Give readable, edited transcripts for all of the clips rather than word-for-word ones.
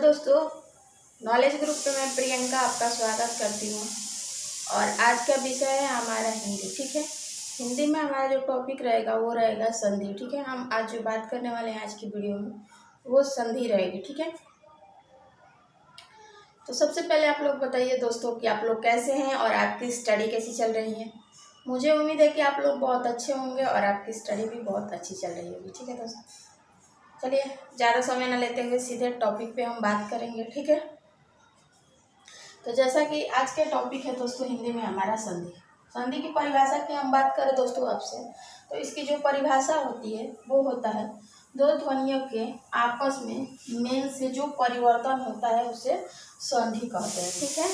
दोस्तों, knowledge group पे मैं प्रियंका आपका स्वागत करती हूँ। और आज का विषय है हमारा हिंदी। ठीक है, हिंदी में हमारा जो टॉपिक रहेगा वो रहेगा संधि। ठीक है, हम आज जो बात करने वाले हैं आज की वीडियो में वो संधि रहेगी। ठीक है, तो सबसे पहले आप लोग बताइए दोस्तों कि आप लोग कैसे हैं और आपकी स्टडी कैसी चल रही है। मुझे उम्मीद है कि आप लोग बहुत अच्छे होंगे और आपकी स्टडी भी बहुत अच्छी चल रही होगी। ठीक है दोस्तों, चलिए ज़्यादा समय न लेते हुए सीधे टॉपिक पे हम बात करेंगे। ठीक है, तो जैसा कि आज के टॉपिक है दोस्तों हिंदी में हमारा संधि। संधि की परिभाषा की हम बात करें दोस्तों आपसे, तो इसकी जो परिभाषा होती है वो होता है दो ध्वनियों के आपस में मेल से जो परिवर्तन होता है उसे संधि कहते हैं। ठीक है,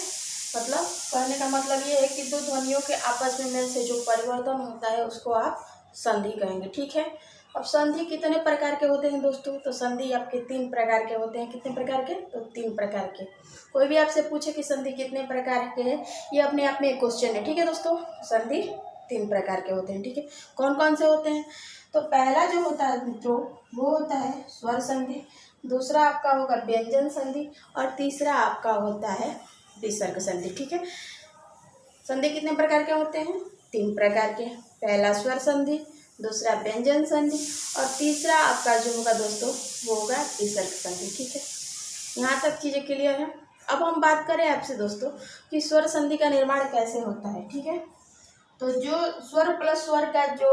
मतलब कहने का मतलब ये है कि दो ध्वनियों के आपस में मेल से जो परिवर्तन होता है उसको आप संधि कहेंगे। ठीक है, अब संधि कितने प्रकार के होते हैं दोस्तों? तो संधि आपके 3 प्रकार के होते हैं। कितने प्रकार के? तो 3 प्रकार के। कोई भी आपसे पूछे कि संधि कितने प्रकार के हैं, ये अपने आप में एक क्वेश्चन है। ठीक है दोस्तों, संधि 3 प्रकार के होते हैं। ठीक है, कौन कौन से होते हैं? तो पहला जो होता है मित्रों वो होता है स्वर संधि, दूसरा आपका होगा व्यंजन संधि और तीसरा आपका होता है विसर्ग संधि। ठीक है, संधि कितने प्रकार के होते हैं? 3 प्रकार के। पहला स्वर संधि, दूसरा व्यंजन संधि और तीसरा आपका जो होगा दोस्तों वो होगा विसर्ग संधि। ठीक है, यहाँ तक चीज़ें क्लियर है। अब हम बात करें आपसे दोस्तों कि स्वर संधि का निर्माण कैसे होता है। ठीक है, तो जो स्वर प्लस स्वर का जो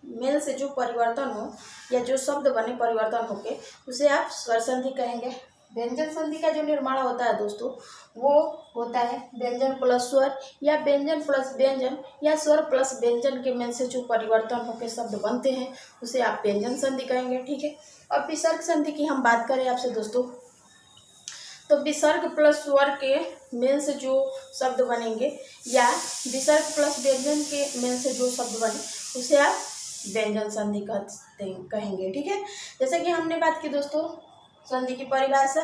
मेल से जो परिवर्तन हो या जो शब्द बने परिवर्तन होके उसे आप स्वर संधि कहेंगे। व्यंजन संधि का जो निर्माण होता है दोस्तों वो होता है व्यंजन प्लस स्वर या व्यंजन प्लस व्यंजन या स्वर प्लस व्यंजन के मेल से जो परिवर्तन होकर शब्द बनते हैं उसे आप व्यंजन संधि कहेंगे। ठीक है, अब विसर्ग संधि की हम बात करें आपसे दोस्तों, तो विसर्ग प्लस स्वर के मेल से जो शब्द बनेंगे या विसर्ग प्लस व्यंजन के मेल से जो शब्द बने उसे आप व्यंजन संधि कहेंगे। ठीक है, जैसे कि हमने बात की दोस्तों संधि की परिभाषा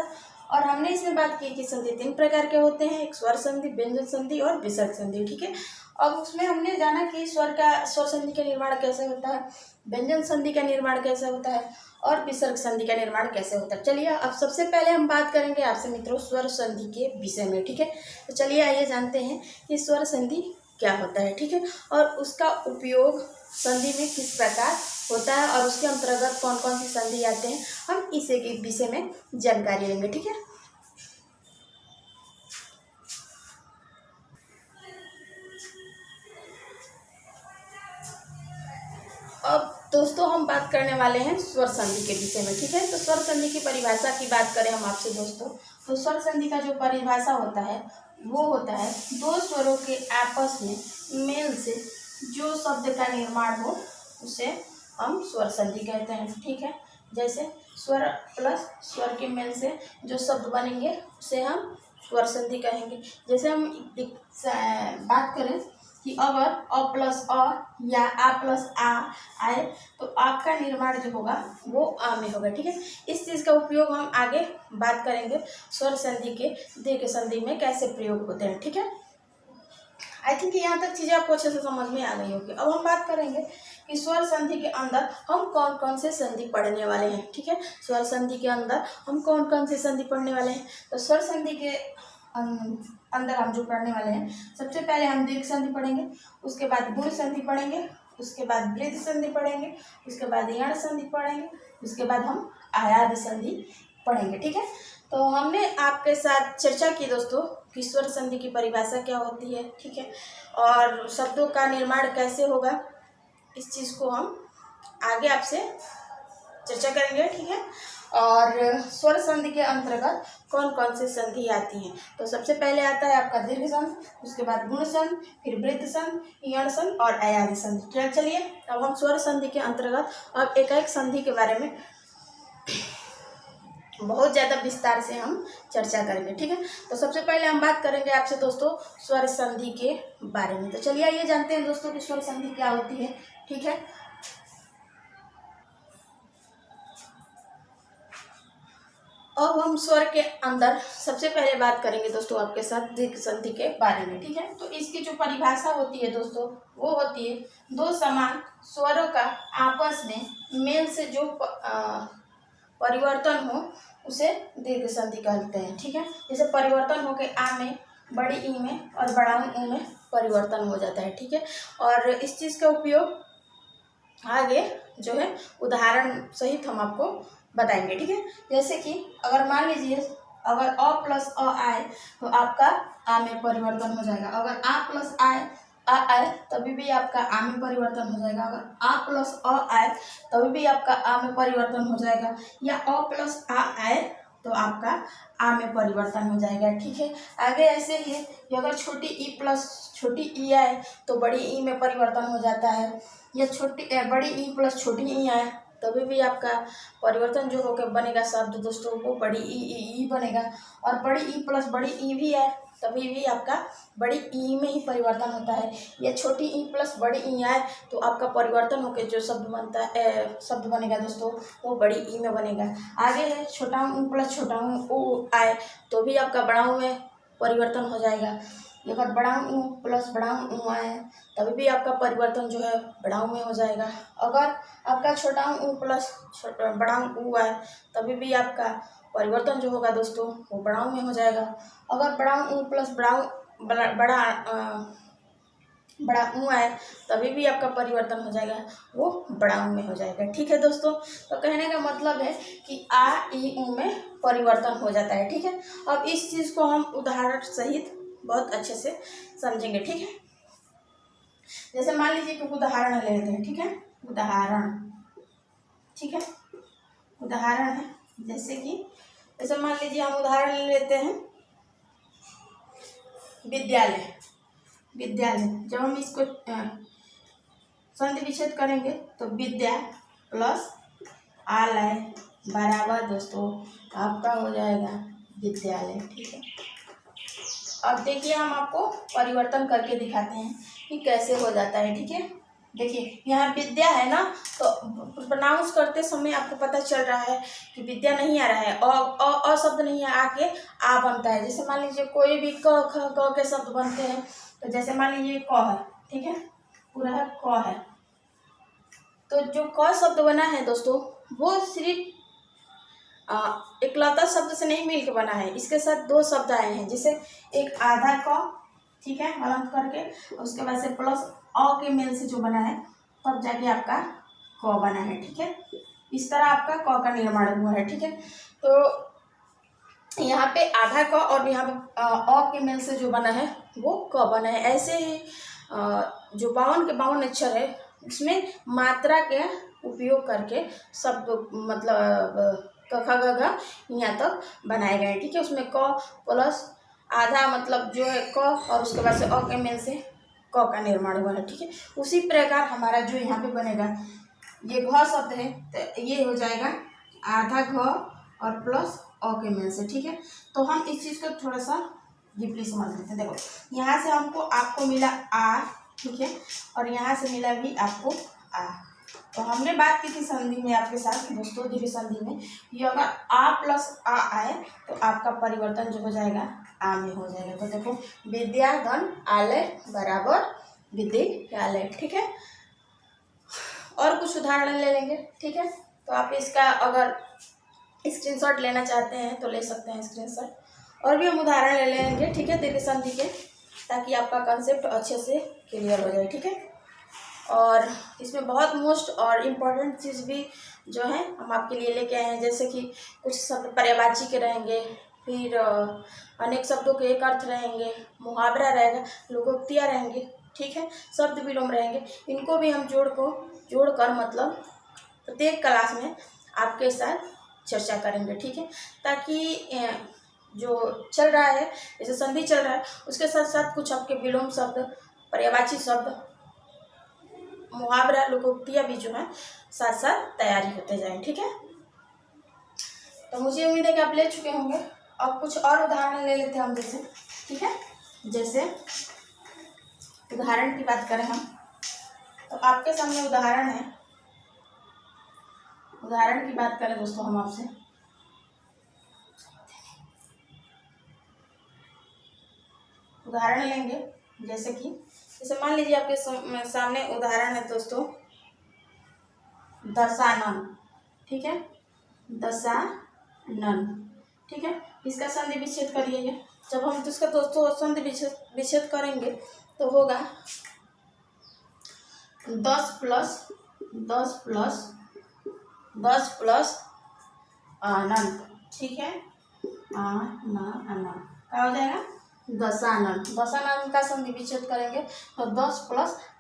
और हमने इसमें बात की कि संधि 3 प्रकार के होते हैं, एक स्वर संधि, व्यंजन संधि और विसर्ग संधि। ठीक है, अब उसमें हमने जाना कि स्वर संधि का निर्माण कैसे होता है, व्यंजन संधि का निर्माण कैसे होता है और विसर्ग संधि का निर्माण कैसे होता है। चलिए अब सबसे पहले हम बात करेंगे आपसे मित्रों स्वर संधि के विषय में। ठीक है, तो चलिए आइए जानते हैं कि स्वर संधि क्या होता है। ठीक है, और उसका उपयोग संधि में किस प्रकार होता है और उसके अंतर्गत कौन कौन सी संधि आते हैं, हम इसी के विषय में जानकारी लेंगे। ठीक है, अब दोस्तों हम बात करने वाले हैं स्वर संधि के विषय में। ठीक है, तो स्वर संधि की परिभाषा की बात करें हम आपसे दोस्तों, तो स्वर संधि का जो परिभाषा होता है वो होता है दो स्वरों के आपस में मेल से जो शब्द का निर्माण हो उसे हम स्वर संधि कहते हैं। ठीक है, जैसे स्वर प्लस स्वर के मेल से जो शब्द बनेंगे उसे हम स्वर संधि कहेंगे। जैसे हम बात करें कि अगर अ प्लस अ या आ प्लस आ आए तो आपका निर्माण जो होगा वो आ में होगा। ठीक है, इस चीज़ का उपयोग हम आगे बात करेंगे स्वर संधि के दीर्घ संधि में कैसे प्रयोग होते हैं। ठीक है, आई थिंक यहाँ तक चीज़ें आपको अच्छे से समझ में आ गई होगी। अब हम बात करेंगे कि स्वर संधि के अंदर हम कौन कौन से संधि पढ़ने वाले हैं। ठीक है, स्वर संधि के अंदर हम कौन कौन से संधि पढ़ने वाले हैं, तो स्वर संधि के अंदर हम जो पढ़ने वाले हैं सबसे पहले हम दीर्घ संधि पढ़ेंगे, उसके बाद गुण संधि पढ़ेंगे, उसके बाद वृद्ध संधि पढ़ेंगे, उसके बाद यण संधि पढ़ेंगे, उसके बाद हम आयाद संधि पढ़ेंगे। ठीक है, तो हमने आपके साथ चर्चा की दोस्तों कि स्वर संधि की परिभाषा क्या होती है। ठीक है, और शब्दों का निर्माण कैसे होगा इस चीज़ को हम आगे आपसे चर्चा करेंगे। ठीक है, और स्वर संधि के अंतर्गत कौन कौन से संधि आती हैं, तो सबसे पहले आता है आपका दीर्घ संधि, उसके बाद गुण संधि, फिर वृद्ध संधि, यण संधि और आयादी संधि। चलिए अब हम स्वर संधि के अंतर्गत अब एक एक संधि के बारे में बहुत ज़्यादा विस्तार से हम चर्चा करेंगे। ठीक है, तो सबसे पहले हम बात करेंगे आपसे दोस्तों स्वर संधि के बारे में। तो चलिए आइए जानते हैं दोस्तों कि स्वर संधि क्या होती है। ठीक है, अब हम स्वर के अंदर सबसे पहले बात करेंगे दोस्तों आपके साथ दीर्घ संधि के बारे में। ठीक है, तो इसकी जो परिभाषा होती है दोस्तों वो होती है दो समान स्वरों का आपस में मेल से जो परिवर्तन हो उसे दीर्घ संधि कहते हैं। ठीक है, जैसे परिवर्तन होके आ में, बड़ी ई में और बड़ा ऊ में परिवर्तन हो जाता है। ठीक है, और इस चीज़ का उपयोग आगे जो है उदाहरण सहित हम आपको बताएंगे। ठीक है, जैसे कि अगर मान लीजिए अगर अ प्लस अ आए तो आपका आ में परिवर्तन हो जाएगा। अगर आ प्लस आ आए तभी भी आपका आ में परिवर्तन हो जाएगा। अगर आ प्लस अ आए तभी भी आपका आ में परिवर्तन हो जाएगा, या अ प्लस आ आए तो आपका आ में परिवर्तन हो जाएगा। ठीक है, आगे ऐसे ही अगर छोटी ई प्लस छोटी ई आए तो बड़ी ई में परिवर्तन हो जाता है, या बड़ी ई प्लस छोटी ई आए तभी भी आपका परिवर्तन जो होकर बनेगा शब्द दोस्तों वो बड़ी ई बनेगा। और बड़ी ई प्लस बड़ी ई भी आए तभी भी आपका बड़ी ई में ही परिवर्तन होता है, या छोटी ई प्लस बड़ी ई आए तो आपका परिवर्तन होकर जो शब्द बनेगा दोस्तों वो बड़ी ई में बनेगा। आगे है छोटा ऊ प्लस छोटा ऊ आए तो भी आपका बड़ा ऊ में परिवर्तन हो जाएगा। अगर बड़ा ऊ प्लस बड़ा ऊ आए तभी भी आपका परिवर्तन जो है बड़ा ऊ में हो जाएगा। अगर आपका छोटा ऊ प्लस बड़ा ऊ आए तभी भी आपका परिवर्तन जो होगा दोस्तों वो बड़ा ऊ में हो जाएगा। अगर बड़ा ऊ प्लस बड़ा ऊ आए तभी भी आपका परिवर्तन हो जाएगा, वो बड़ा ऊ में हो जाएगा। ठीक है दोस्तों, तो कहने का मतलब है कि आ ई ऊ में परिवर्तन हो जाता है। ठीक है, अब इस चीज़ को हम उदाहरण सहित बहुत अच्छे से समझेंगे। ठीक है, जैसे मान लीजिए कि उदाहरण ले लेते हैं। ठीक है, उदाहरण, ठीक है, उदाहरण है जैसे मान लीजिए हम उदाहरण ले लेते हैं विद्यालय। विद्यालय जब हम इसको संधि विच्छेद करेंगे तो विद्या प्लस आलय बराबर दोस्तों आपका हो जाएगा विद्यालय। ठीक है, अब देखिए हम आपको परिवर्तन करके दिखाते हैं कि कैसे हो जाता है। ठीक है, देखिए यहाँ विद्या है ना, तो प्रोनाउंस करते समय आपको पता चल रहा है कि विद्या नहीं आ रहा है, अ शब्द नहीं है, आके आ बनता है। जैसे मान लीजिए कोई भी क ख क के शब्द बनते हैं, तो जैसे मान लीजिए क है, ठीक है, पूरा है क है, तो जो क शब्द बना है दोस्तों वो सिर्फ इकलौता शब्द से नहीं मिल के बना है, इसके साथ दो शब्द आए हैं। जैसे एक आधा क, ठीक है, हलंत करके, उसके बाद से प्लस अ के मेल से जो बना है तब जाके आपका क बना है। ठीक है, इस तरह आपका क का निर्माण हुआ है। ठीक है, तो यहाँ पे आधा क और यहाँ पे अ के मेल से जो बना है वो क बना है। ऐसे ही जो 52 के 52 अक्षर है उसमें मात्रा के उपयोग करके शब्द मतलब क ख ग घ यहाँ तक बनाए गए। ठीक है, उसमें क प्लस आधा मतलब जो है क और उसके बाद से अ के मेल से क का निर्माण हुआ है। ठीक है, उसी प्रकार हमारा जो यहाँ पे बनेगा ये घ शब्द है तो ये हो जाएगा आधा घ और प्लस अ के मेल से। ठीक है, तो हम इस चीज़ को थोड़ा सा डीपली समझ लेते हैं। देखो यहाँ से आपको मिला आ, ठीक है, और यहाँ से मिला भी आपको आ। तो हमने बात की थी संधि में आपके साथ दोस्तों, द्वितीय संधि में, ये अगर आ प्लस आ आए तो आपका परिवर्तन जो हो जाएगा आ में हो जाएगा। तो देखो विद्या धन आलय बराबर विद्यालय। ठीक है, और कुछ उदाहरण ले लेंगे। ठीक है, तो आप इसका अगर स्क्रीनशॉट लेना चाहते हैं तो ले सकते हैं स्क्रीनशॉट, और भी हम उदाहरण ले लेंगे। ठीक है, द्वितीय संधि के, ताकि आपका कंसेप्ट अच्छे से क्लियर हो जाए। ठीक है, और इसमें बहुत मोस्ट और इम्पोर्टेंट चीज़ भी जो है हम आपके लिए लेके आए हैं, जैसे कि कुछ शब्द पर्यायवाची के रहेंगे, फिर अनेक शब्दों के एक अर्थ रहेंगे, मुहावरा रहेगा, लोकोक्तियाँ रहेंगी। ठीक है, शब्द विलोम रहेंगे, इनको भी हम जोड़कर मतलब प्रत्येक क्लास में आपके साथ चर्चा करेंगे। ठीक है, ताकि जो चल रहा है जैसे संधि चल रहा है उसके साथ साथ कुछ आपके विलोम शब्द, पर्यायवाची शब्द, मुहावरा, लोकोक्तियाँ भी जो है साथ साथ तैयारी होते जाएं। ठीक है, तो मुझे उम्मीद है कि आप ले चुके होंगे। अब कुछ और उदाहरण ले लेते हैं हम जैसे, ठीक है, जैसे उदाहरण की बात करें हम तो आपके सामने उदाहरण है। उदाहरण की बात करें दोस्तों हम आपसे, उदाहरण लेंगे जैसे मान लीजिए आपके सामने उदाहरण है दोस्तों दशानन। ठीक है, दशानन, नन। ठीक है, इसका संधि विच्छेद करिए। जब हम इसका दोस्तों संधि विच्छेद करेंगे तो होगा 10 प्लस अनंत। ठीक है, अनंत क्या हो जाएगा? दशानन। दशानन का संधि विच्छेद करेंगे तो 10 +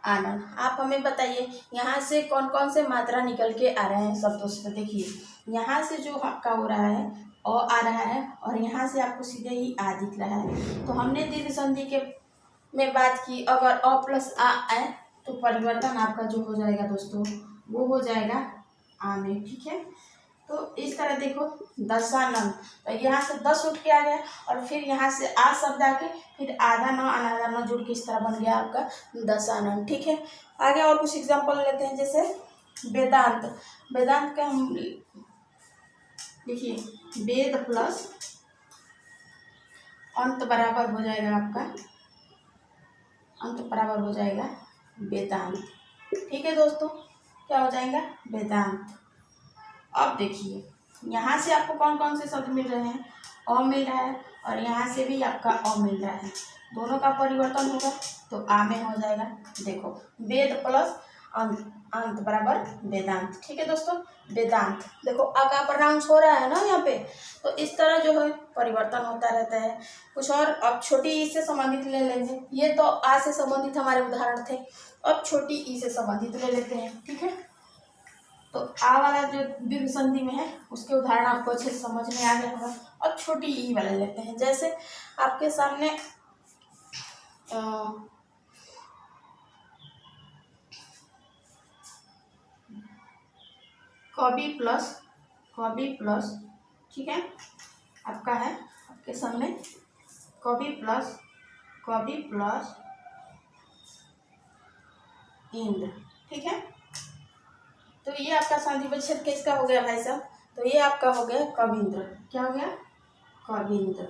आनंद। आप हमें बताइए यहाँ से कौन कौन से मात्रा निकल के आ रहे हैं शब्दों से। देखिए यहाँ से जो आपका हो रहा है अ आ रहा है और यहाँ से आपको सीधे ही आ दिख रहा है। तो हमने दीर्घ संधि के में बात की, अगर अ + आ आए तो परिवर्तन आपका जो हो जाएगा दोस्तों वो हो जाएगा आ में। ठीक है, तो इस तरह देखो दशानन, तो यहाँ से 10 उठ के आ गया और फिर यहाँ से आ शब्द आके फिर आधा न अनाधा न जुड़ के इस तरह बन गया आपका दशानन। ठीक है, आगे और कुछ एग्जांपल लेते हैं, जैसे वेदांत। वेदांत का हम देखिए वेद प्लस अंत बराबर हो जाएगा आपका, अंत बराबर हो जाएगा वेदांत। ठीक है दोस्तों, क्या हो जाएगा? वेदांत। अब देखिए यहाँ से आपको कौन कौन से शब्द मिल रहे हैं? अ मिल रहा है और यहाँ से भी आपका अ मिल रहा है। दोनों का परिवर्तन होगा तो आ में हो जाएगा। देखो वेद प्लस अंत, अंत बराबर वेदांत। ठीक है दोस्तों, वेदांत। देखो आ का प्रोनाउंस हो रहा है ना यहाँ पे, तो इस तरह जो है परिवर्तन होता रहता है। कुछ और अब छोटी ई से संबंधित ले लेंगे। ये तो आ से संबंधित हमारे उदाहरण थे, अब छोटी ई से संबंधित ले लेते हैं। ठीक है, तो आ वाला जो दीर्घ संधि में है उसके उदाहरण आपको अच्छे से समझ में आ गया होगा। अब छोटी ई वाले लेते हैं, जैसे आपके सामने कवि प्लस ठीक है आपका है आपके सामने कवि प्लस इंद्र। ठीक है, तो ये आपका संधि विच्छेद किसका हो गया भाई साहब? तो ये आपका हो गया कविंद्र। क्या हो गया? कविंद्र।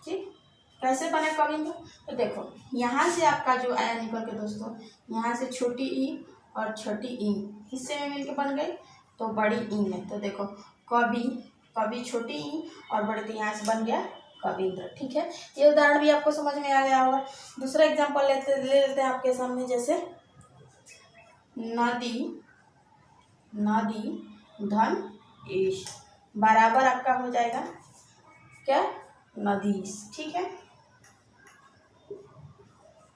ठीक, कैसे बना कविंद्र? तो देखो यहाँ से आपका जो आया निकल के दोस्तों, यहाँ से छोटी ई और छोटी ई हिस्से में मिलकर बन गई तो बड़ी ई में। तो देखो कवि छोटी ई और बड़ी, तो यहाँ से बन गया कविंद्र। ठीक है, ये उदाहरण भी आपको समझ में आ गया होगा। दूसरा एग्जाम्पल ले लेते हैं आपके सामने, जैसे नदी धन ईश बराबर आपका हो जाएगा क्या? नदीश। ठीक है,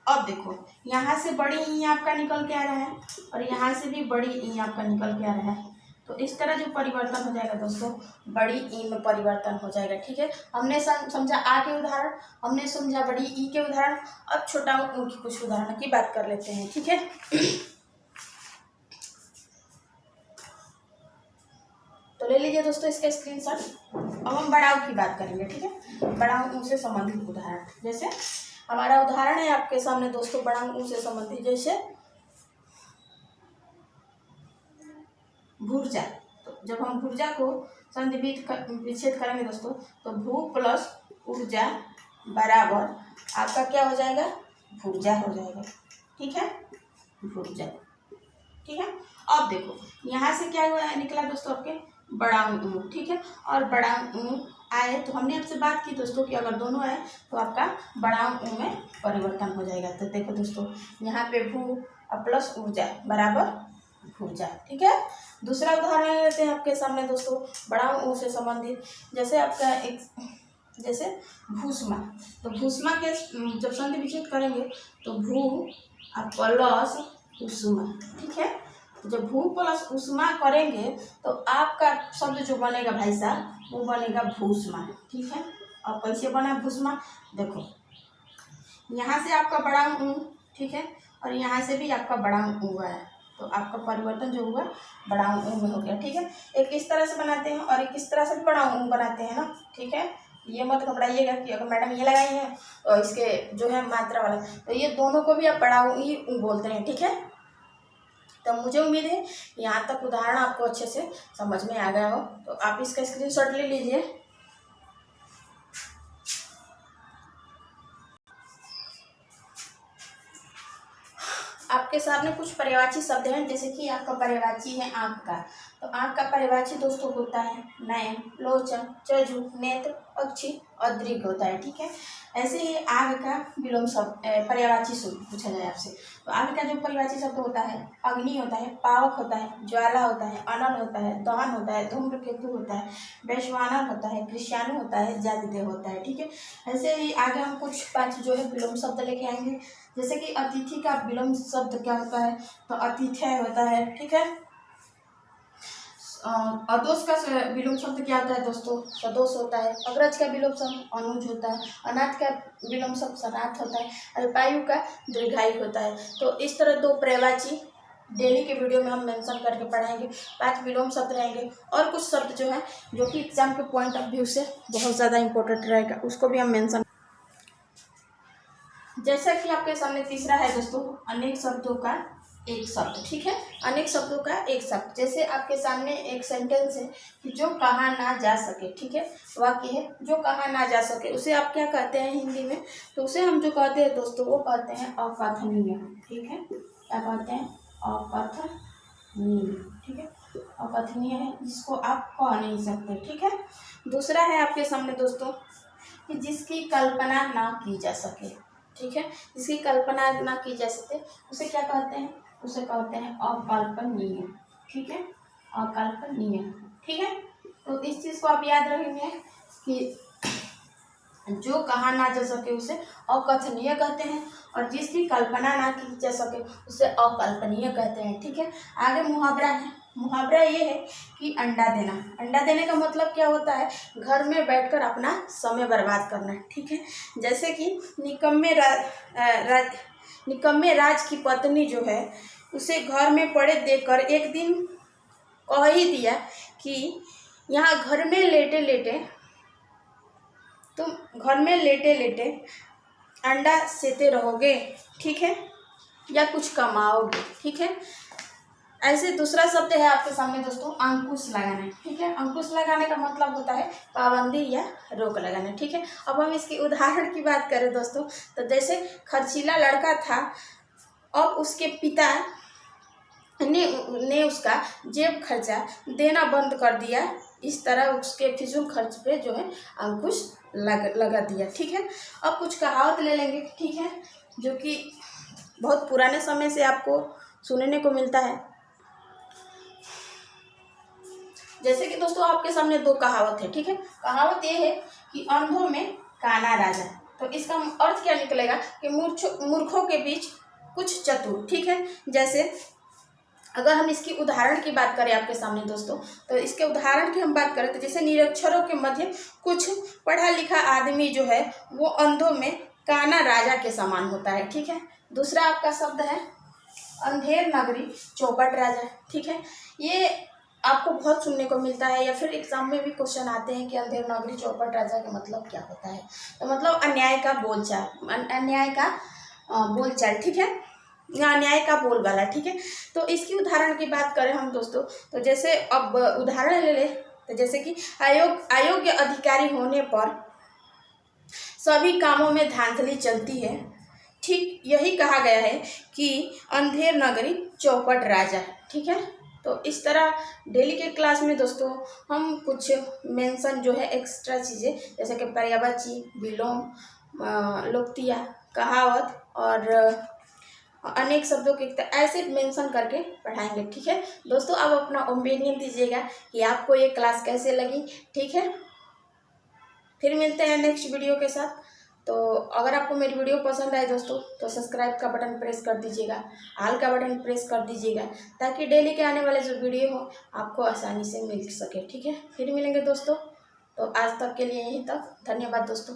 अब देखो यहाँ से बड़ी ई आपका निकल के आ रहा है और यहाँ से भी बड़ी ई आपका निकल के आ रहा है। तो इस तरह जो परिवर्तन हो जाएगा दोस्तों, बड़ी ई में परिवर्तन हो जाएगा। ठीक है, हमने समझा आ के उदाहरण, हमने समझा बड़ी ई के उदाहरण। अब छोटा ऊ की कुछ उदाहरण की बात कर लेते हैं। ठीक है, तो ले लीजिए दोस्तों इसका स्क्रीनशॉट। अब हम बड़ा ऊ की बात करेंगे। ठीक है, बड़ा ऊ से संबंधित उदाहरण, जैसे हमारा उदाहरण है आपके सामने दोस्तों बड़ा ऊ से संबंधित, जैसे भुर्जा। तो जब हम भुर्जा को संधि विच्छेद करेंगे दोस्तों, तो भू प्लस ऊर्जा बराबर आपका क्या हो जाएगा? भुर्जा हो जाएगा। ठीक है, भुर्जा। ठीक है, अब देखो यहाँ से क्या हुआ निकला दोस्तों आपके बड़ा ऊ। ठीक है, और बड़ा ऊ आए तो हमने आपसे बात की दोस्तों कि अगर दोनों आए तो आपका बड़ा ऊ में परिवर्तन हो जाएगा। तो देखो दोस्तों यहाँ पे भू प्लस ऊर्जा बराबर भुर्जा। ठीक है, दूसरा उदाहरण लेते हैं आपके सामने दोस्तों बड़ा ऊ से संबंधित, जैसे आपका एक जैसे भूष्मा। तो भूष्मा के जब संधि विच्छेद करेंगे तो भू प्लस उष्मा। ठीक है, जब भू प्लस उष्मा करेंगे तो आपका शब्द जो बनेगा भाई साहब वो बनेगा भूष्मा। ठीक है, और कैसे बना भूष्मा? देखो यहाँ से आपका बड़ा ऊ, ठीक है, और यहाँ से भी आपका बड़ा ऊ है, तो आपका परिवर्तन जो हुआ बड़ा ऊ में हो गया। ठीक है, एक इस तरह से बनाते हैं और एक इस तरह से भी बड़ा ऊ बनाते हैं ना। ठीक है, ये मत घबराइएगा कि अगर मैडम ये लगाई है तो इसके जो है मात्रा वाला, तो ये दोनों को भी आप बड़ा ही ऊ बोलते हैं। ठीक है, तो मुझे उम्मीद है यहाँ तक उदाहरण आपको अच्छे से समझ में आ गया हो। तो आप इसका स्क्रीनशॉट ले लीजिए। आपके आपके सामने कुछ पर्यायवाची शब्द हैं, जैसे कि आपका पर्यायवाची है आँख का। तो आँख का पर्यायवाची दोस्तों होता है नयन, लोचन, चजु, नेत्र, अक्षि और दृग होता है। ठीक है, ऐसे ही आग का विलोम शब्द पर्यायवाची शब्द पूछा जाए आपसे। तो आग का जो पर्यायवाची शब्द होता है अग्नि होता है, पावक होता है, ज्वाला होता है, अनल होता है, दहन होता है, धूम्रकेतु होता है, वैश्वानर होता है, कृष्याणु होता है, जातिदेव होता है। ठीक है, ऐसे ही आगे हम कुछ 5 जो है विलोम शब्द लेके आएंगे। जैसे कि अतिथि का विलोम शब्द क्या होता है, तो अतिथ्य होता है। ठीक है, अदोष का विलोम शब्द क्या होता है दोस्तों, सदोष होता है। अग्रज का विलोम शब्द अनुज होता है। अनाथ का विलोम शब्द सनाथ होता है। अल्पायु का दीर्घायु होता है। तो इस तरह 2 पर्यायवाची डेली के वीडियो में हम मेंशन करके पढ़ाएंगे। 5 विलोम शब्द रहेंगे और कुछ शब्द जो है जो कि एग्जाम के पॉइंट ऑफ व्यू से बहुत ज़्यादा इंपॉर्टेंट रहेगा, उसको भी हम मेंशन। जैसा कि आपके सामने तीसरा है दोस्तों, अनेक शब्दों का एक शब्द। ठीक है, अनेक शब्दों का एक शब्द। जैसे आपके सामने एक सेंटेंस है कि जो कहा ना जा सके। ठीक है, वाक्य है जो कहा ना जा सके, उसे आप क्या कहते हैं हिंदी में, तो उसे हम जो कहते हैं दोस्तों वो कहते हैं अकथनीय। ठीक है, क्या कहते हैं, अकथनीय। ठीक है, अकथनीय है जिसको आप कह नहीं सकते। ठीक है, दूसरा है आपके सामने दोस्तों कि जिसकी कल्पना ना की जा सके। ठीक है, जिसकी कल्पना ना की जा सके उसे क्या कहते हैं, उसे कहते हैं अकल्पनीय। ठीक है, अकल्पनीय। ठीक है, तो इस चीज़ को आप याद रखेंगे कि जो कहा ना जा सके उसे अकथनीय कहते हैं और जिसकी कल्पना ना की जा सके उसे अकल्पनीय कहते हैं। ठीक है, आगे मुहावरा है। मुहावरा ये है कि अंडा देना। अंडा देने का मतलब क्या होता है, घर में बैठकर अपना समय बर्बाद करना। ठीक है, जैसे कि निकम्मे राज की पत्नी जो है उसे घर में पड़े देखकर एक दिन कह ही दिया कि यहाँ घर में लेटे लेटे तुम घर में लेटे लेटे अंडा सेते रहोगे। ठीक है, या कुछ कमाओगे। ठीक है, ऐसे दूसरा शब्द है आपके सामने दोस्तों अंकुश लगाना। ठीक है, अंकुश लगाने का मतलब होता है पाबंदी या रोक लगाना। ठीक है, अब हम इसकी उदाहरण की बात करें दोस्तों, तो जैसे खर्चीला लड़का था, अब उसके पिता ने उसका जेब खर्चा देना बंद कर दिया। इस तरह उसके फिजूल खर्च पे जो है अंकुश लगा दिया। ठीक है, अब कुछ कहावत ले लेंगे। ठीक है, जो कि बहुत पुराने समय से आपको सुनने को मिलता है। जैसे कि दोस्तों आपके सामने 2 कहावत है। ठीक है, कहावत ये है कि अंधों में काना राजा। तो इसका अर्थ क्या निकलेगा कि मूर्खों के बीच कुछ चतुर। ठीक है, जैसे अगर हम इसकी उदाहरण की बात करें आपके सामने दोस्तों, तो इसके उदाहरण की हम बात करें तो जैसे निरक्षरों के मध्य कुछ पढ़ा लिखा आदमी जो है वो अंधों में काना राजा के समान होता है। ठीक है, दूसरा आपका शब्द है अंधेर नगरी चौपट राजा। ठीक है, ये आपको बहुत सुनने को मिलता है या फिर एग्जाम में भी क्वेश्चन आते हैं कि अंधेर नगरी चौपट राजा का मतलब क्या होता है। तो मतलब अन्याय का बोलचाल, अन्याय का बोलचाल। ठीक है, न्याय का बोलबाला। ठीक है, तो इसकी उदाहरण की बात करें हम दोस्तों, तो जैसे अब उदाहरण ले ले, तो जैसे कि अयोग्य अधिकारी होने पर सभी कामों में धांधली चलती है, ठीक यही कहा गया है कि अंधेर नगरी चौपट राजा। ठीक है, तो इस तरह डेली के क्लास में दोस्तों हम कुछ मेंशन जो है एक्स्ट्रा चीज़ें जैसे कि पर्यायवाची, विलोम, लोकतिया, कहावत और अनेक शब्दों के ऐसे मेंशन करके पढ़ाएंगे। ठीक है दोस्तों, अब अपना ओपिनियन दीजिएगा कि आपको ये क्लास कैसे लगी। ठीक है, फिर मिलते हैं नेक्स्ट वीडियो के साथ। तो अगर आपको मेरी वीडियो पसंद आए दोस्तों तो सब्सक्राइब का बटन प्रेस कर दीजिएगा, ऑल का बटन प्रेस कर दीजिएगा, ताकि डेली के आने वाले जो वीडियो हो आपको आसानी से मिल सके। ठीक है, फिर मिलेंगे दोस्तों, तो आज तक के लिए यहीं तक। धन्यवाद दोस्तों।